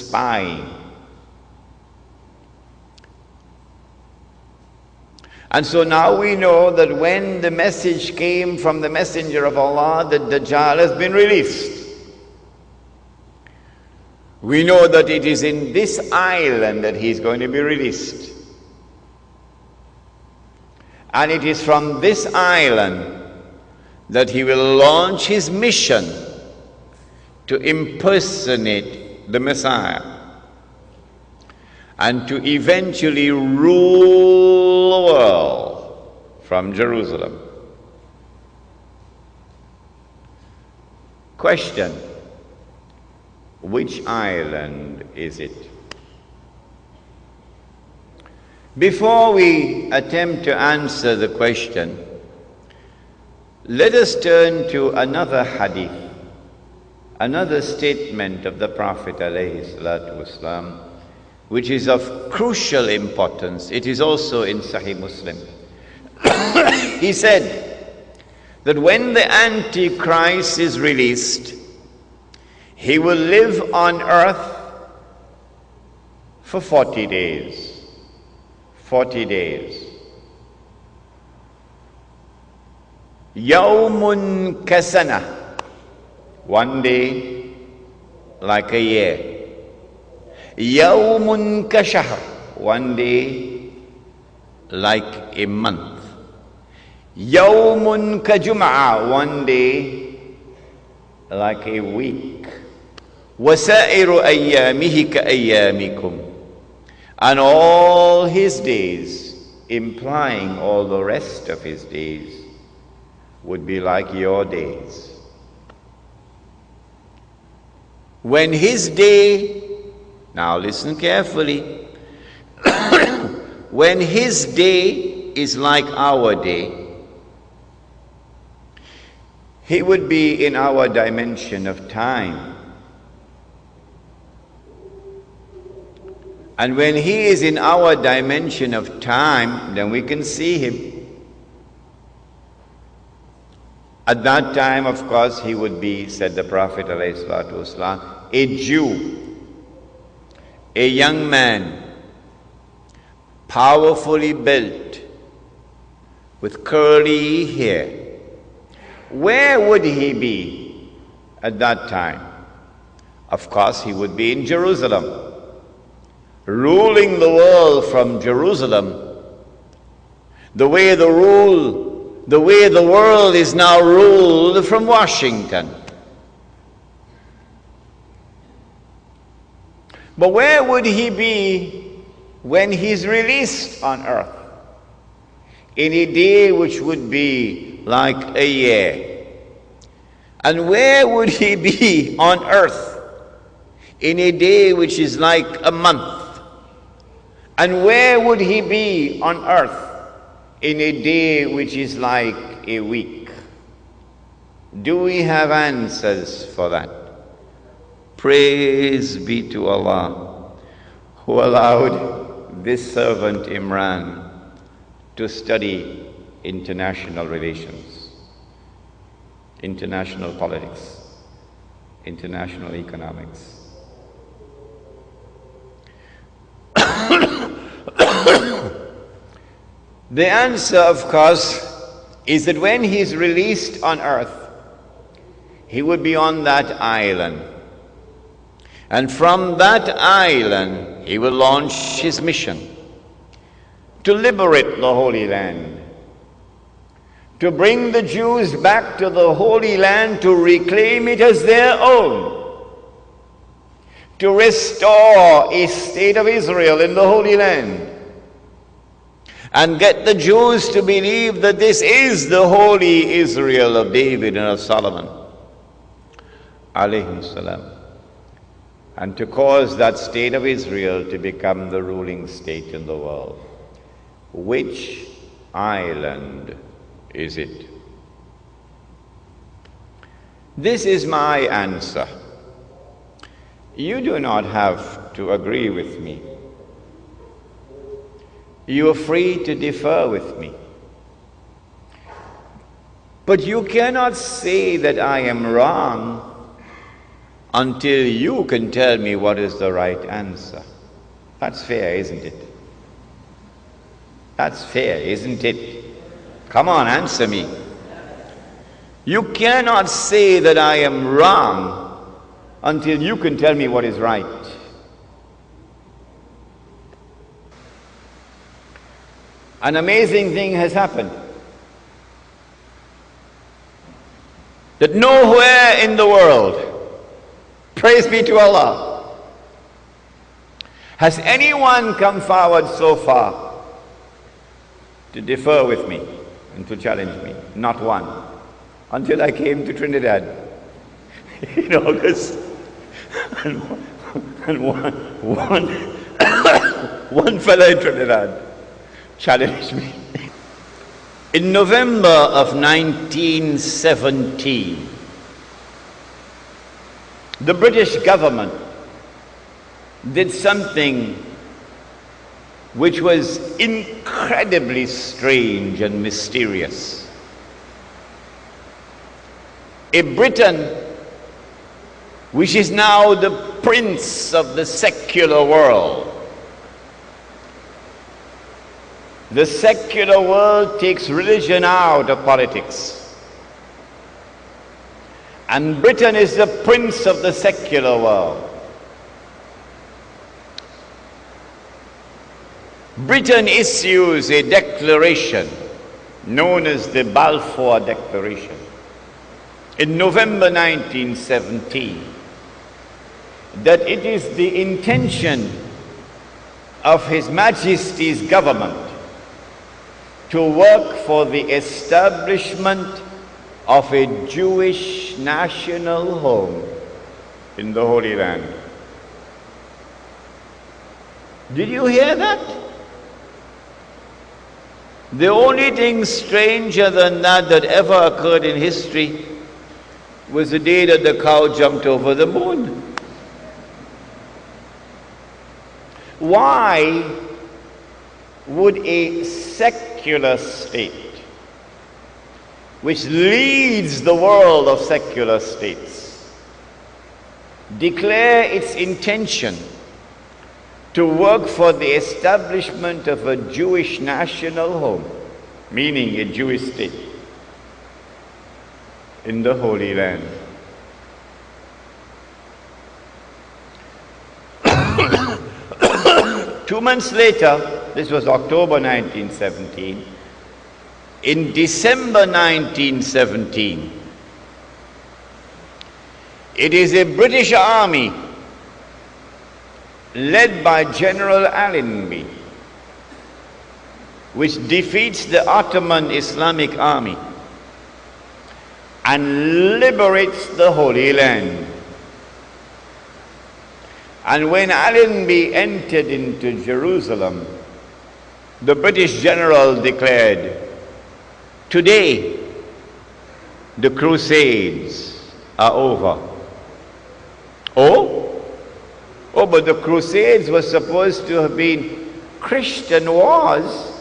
spying. And so now we know that when the message came from the messenger of Allah, that Dajjal has been released. We know that it is in this island that he's going to be released. And it is from this island that he will launch his mission to impersonate the Messiah and to eventually rule the world from Jerusalem. Question: which island is it? Before we attempt to answer the question, let us turn to another hadith, another statement of the Prophet ﷺ, which is of crucial importance. It is also in Sahih Muslim. He said that when the Antichrist is released, he will live on earth for 40 days. 40 days. Yawmun kasana. One day like a year. Yawmun kashahr. One day like a month. Yawmun kajum'a. One day like a week. Wasairu ayyamihi ka ayyamikum. And all his days, implying all the rest of his days, would be like your days. When his day, now listen carefully, when his day is like our day, he would be in our dimension of time. And when he is in our dimension of time, then we can see him. At that time, of course, he would be, said the Prophet ﷺ, a Jew, a young man, powerfully built, with curly hair. Where would he be at that time? Of course, he would be in Jerusalem, ruling the world from Jerusalem, the way the world is now ruled from Washington. But where would he be when he's released on earth? In a day which would be like a year. And where would he be on earth in a day which is like a month? And where would he be on earth in a day which is like a week? Do we have answers for that? Praise be to Allah, who allowed this servant Imran to study international relations, international politics, international economics. The answer, of course, is that when he's released on earth, he would be on that island. And from that island, he will launch his mission to liberate the Holy Land, to bring the Jews back to the Holy Land, to reclaim it as their own, to restore a state of Israel in the Holy Land, and get the Jews to believe that this is the holy Israel of David and of Solomon, alayhi salam, and to cause that state of Israel to become the ruling state in the world. Which island is it? This is my answer. You do not have to agree with me. You are free to differ with me. But you cannot say that I am wrong until you can tell me what is the right answer. That's fair, isn't it? That's fair, isn't it? Come on, answer me. You cannot say that I am wrong until you can tell me what is right. An amazing thing has happened. That nowhere in the world, praise be to Allah, has anyone come forward so far to differ with me and to challenge me. Not one. Until I came to Trinidad in August. And one fellow in Trinidad challenged me. In November of 1917, the British government did something which was incredibly strange and mysterious. A Britain which is now the prince of the secular world. The secular world takes religion out of politics. And Britain is the prince of the secular world. Britain issues a declaration known as the Balfour Declaration in November 1917 that it is the intention of His Majesty's government to work for the establishment of a Jewish national home in the Holy Land. Did you hear that? The only thing stranger than that ever occurred in history was the day that the cow jumped over the moon. Why would a secular state, which leads the world of secular states, declare its intention to work for the establishment of a Jewish national home, meaning a Jewish state, in the Holy Land? Two months later, this was October 1917, in December 1917, it is a British army led by General Allenby which defeats the Ottoman Islamic army and liberates the Holy Land. And when Allenby entered into Jerusalem, the British general declared, "Today, the Crusades are over." Oh, but the Crusades were supposed to have been Christian wars.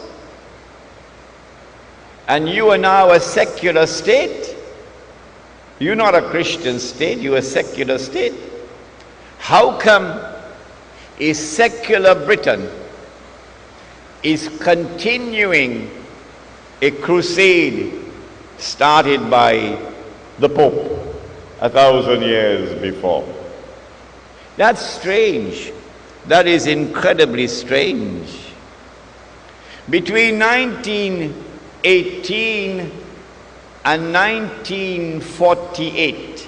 And you are now a secular state. You're not a Christian state, you're a secular state. How come a secular Britain is continuing a crusade started by the Pope 1,000 years before? That's strange. That is incredibly strange. Between 1918 and 1948,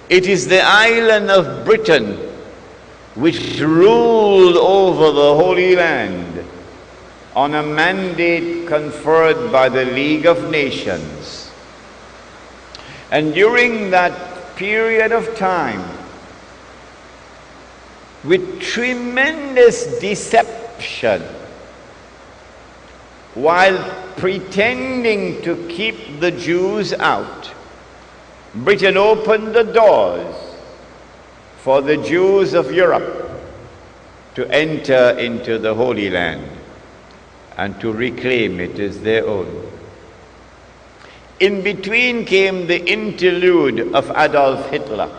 it is the island of Britain which ruled over the Holy Land on a mandate conferred by the League of Nations. And during that period of time, with tremendous deception, while pretending to keep the Jews out, Britain opened the doors for the Jews of Europe to enter into the Holy Land and to reclaim it as their own. In between came the interlude of Adolf Hitler,